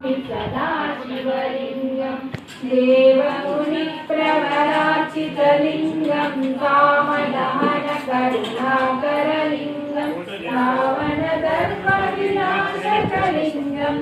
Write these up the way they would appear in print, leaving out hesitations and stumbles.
सदाशिवलिङ्गं देवमुनिप्रवरार्चितलिङ्गं कामदहनकरुणाकरलिङ्गं रावणदर्पविनाशकलिङ्गं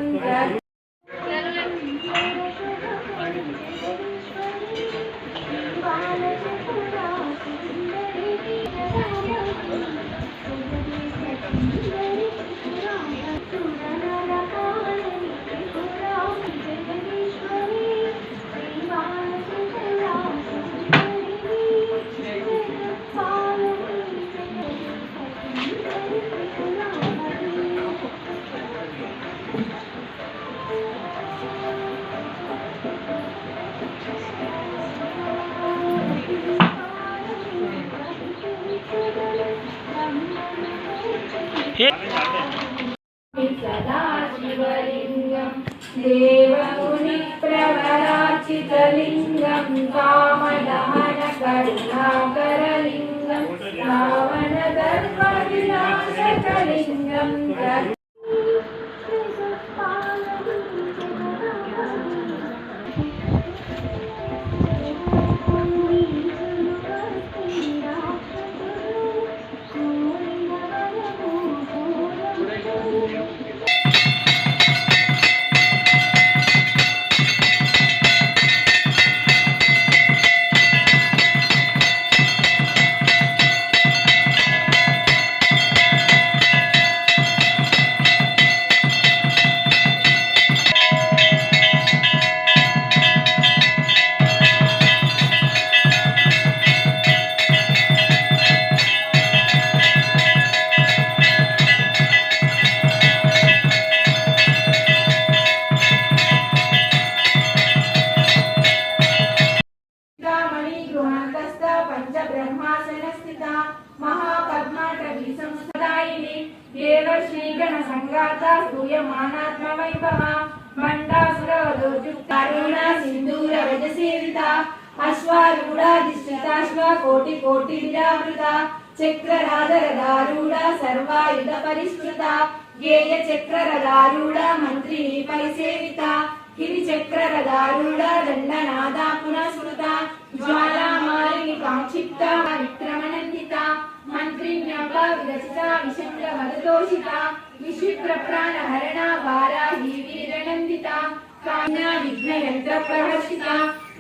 सदाशिवलिङ्गं देवमुनिप्रवरार्चितलिङ्गं कामदहनकरुणाकरलिङ्गं रावणदर्पविनाशकलिङ्गं देवर्षिगणसङ्गाता स्तूयमानात्मवैभवा मण्डासुरवधूर्युक्तारुणा सिन्दूरव्रजसेविता अश्वारूढाधिष्ठिताश्वा कोटिकोटिविरावृता चक्रराजरदारूढा सर्वायुधपरिष्कृता गेयचक्ररदारूढा मन्त्रिणी परिसेविता गिरिचक्ररदारूढा दण्डनादा पुनः ज्वालामालिनी काक्षिप्ता विक्रमनन्दिता मंत्रिण्यंबा विरचिता विशंकवदतोषिता विश्विप्रप्राणहरणा वाराही वीरनन्दिता काम्या विघ्नयन्त्रप्रहर्षिता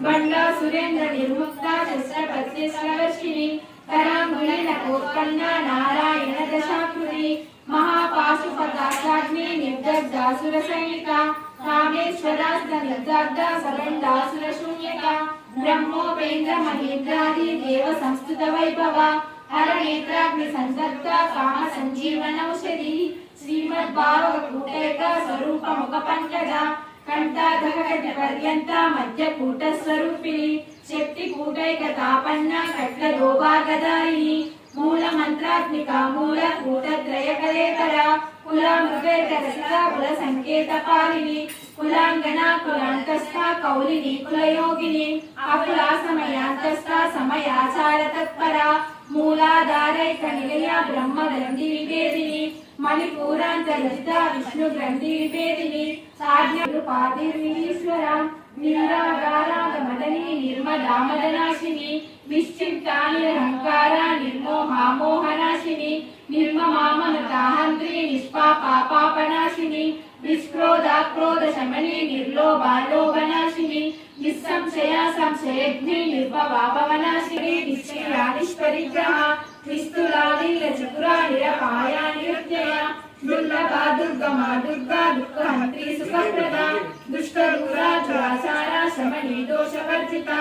बण्डा सुरेन्द्र निर्मुक्ता शस्त्रपत्यस्लवर्षिणी कराङ्गुलिनकोत्पन्ना नारायण दशाकृति महापाशुपताशाग्नि निर्दग्धासुरसैनिका कामेश्वरास्तनिर्दग्धा सबण्डासुरशून्यका ब्रह्मोपेन्द्र महेन्द्रादि देव संस्तुत वैभवा हरनेत्राग्नि संदत्ता काम संजीवनौषधि श्रीमद्भागवतकूटैक स्वरूप मुख पंकजा कंठाधरकटि पर्यंता मध्यकूट स्वरूपिणी शक्ति कूटैक तापन्ना कट्लदोभागधारिणी मूल मंत्रात्मिका मूल कूटत्रय कलेकरा कुलामृगैक रसिका कुल संकेत पालिनी कुलांगना कुलांतस्था कौलिनी कुलयोगिनी अकुला समयांतस्था समयाचार तत्परा मूलाधारैक निलया ब्रह्म ग्रंथि विभेदिनी मणिपूरांतरहिता विष्णु ग्रंथि विभेदिनी साध्योपाधिर्विनीश्वरा निरागारागमदनी निर्मदामदनाशिनी निश्चिन्तानिरहंकारा निर्मोहामोहनाशिनी निर्ममाममताहन्त्री निष्पापापापनाशिनी निष्क्रोधाक्रोधशमनी निर्लोभालोभनाशिनी निस्संशया संशयज्ञी निर्भवाभवनाशिनी निश्चयानिष्परिग्रहा निस्तुलालीलचतुरा निरपाया निरुत्यया दुर्लभा दुर्गमा दुर्गा दुःखहन्त्री सुखप्रदा दुष्टदूरा दुराचारा शमनी दोषवर्जिता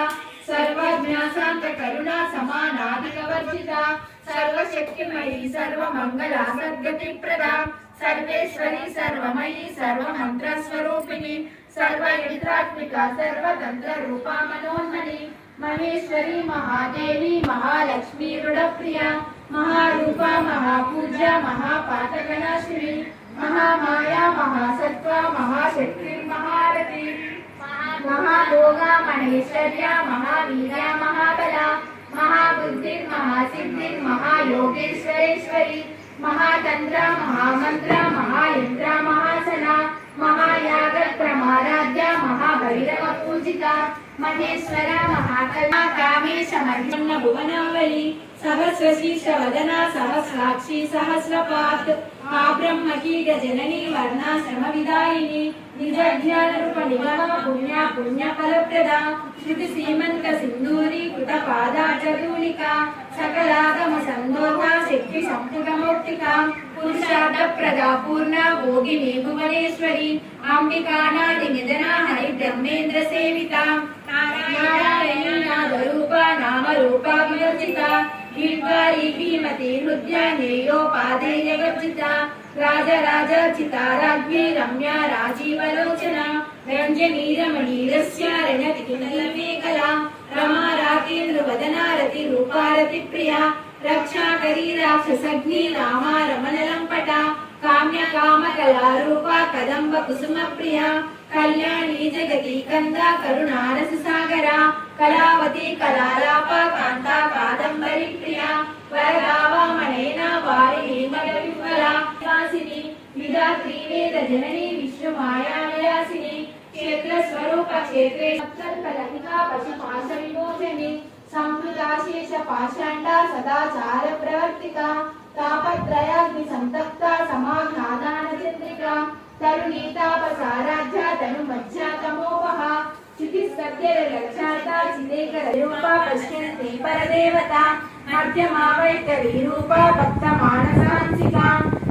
सर्वज्ञा शांत करुणा समानाधिकवर्जिता सर्वशक्तिमयी सर्वमंगला सद्गतिप्रदा सर्वेश्वरी सर्वमयी सर्वमन्त्रस्वरूपिणी सर्वयंत्रात्मिका सर्वतंत्र रूपा मनोन्मनी महेश्वरी महादेवी महालक्ष्मी रुडप्रिया महारूपा महापूज्या महापातकनाशिनी महामाया महासत्वा महाशक्ति महारथी महाभोगा महेश्वर्या महावीर्या महाबला महाबुद्धि महासिद्धि महायोगेश्वरेश्वरी महातंत्र महामंत्र महायंत्र महासना महायाग प्रमा భైరవ పూజిత మహేశ్వర మహాకల్ప కామేశ మహిమన్న భువనావళి సహస్రశీర్ష వదన సహస్రాక్షి సహస్రపాత్ ఆ బ్రహ్మకీట జననీ వర్ణాశ్రమ విదాయిని నిజ జ్ఞాన రూప నిగమ పుణ్య పుణ్య ఫలప్రద శృతి సీమంత సింధూరి కృత పాదాచూలిక సకలాగమ సందోహ శక్తి సంపుట మౌక్తిక పురుషార్థ ప్రదా పూర్ణ భోగిని భువనేశ్వరి అంబికానాది నిధన హరి బ్రహ్మేంద్ర సేవిత నారాయణీ నాదరూప నామ రూప వివర్జిత హిల్వారి భీమతి హృద్యాన్యోపాదేయ వర్జిత రాజరాజర్చిత రాజ్ఞి రమ్య రాజీవలోచన రంజనీ రమణీరస్య రణతి మేఖలా రమా రాకేంద్ర వదనారతి రూపారతి ప్రియా రక్షాకరీ రాక్షసగ్ని రామా రమణ లంపట కామ్య కామ కళారూప కదంబ కుసుమ ప్రియ కళ్యాణి జగతి కంద కరుణారస సాగర కళావతి కళాలాప కాంత కాదంబరి ప్రియ వరదావామణేన వారిణి మగవిఫల వాసిని విధాత్రి వేద జనని విష్ణు మాయా విలాసిని క్షేత్ర స్వరూప క్షేత్రే సప్తల్పలహికా పశుపాశ విమోచని సంస్కృతాశేష పాషాండ సదాచార ప్రవర్తిక తాపత్రయాగ్ని సంతప్త సమాఘ్నాదాన చంద్రిక తరుణీ తాపసారాధ్య తను మధ్య తమోపహ చితిస్తద్యర లక్షాత చిదేకర రూప పశ్యంతి పరదేవత మధ్యమావైతరీ రూప భక్త మానసాంసిక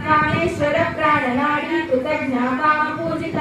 కామేశ్వర ప్రాణనాడి కృతజ్ఞ కామ పూజిత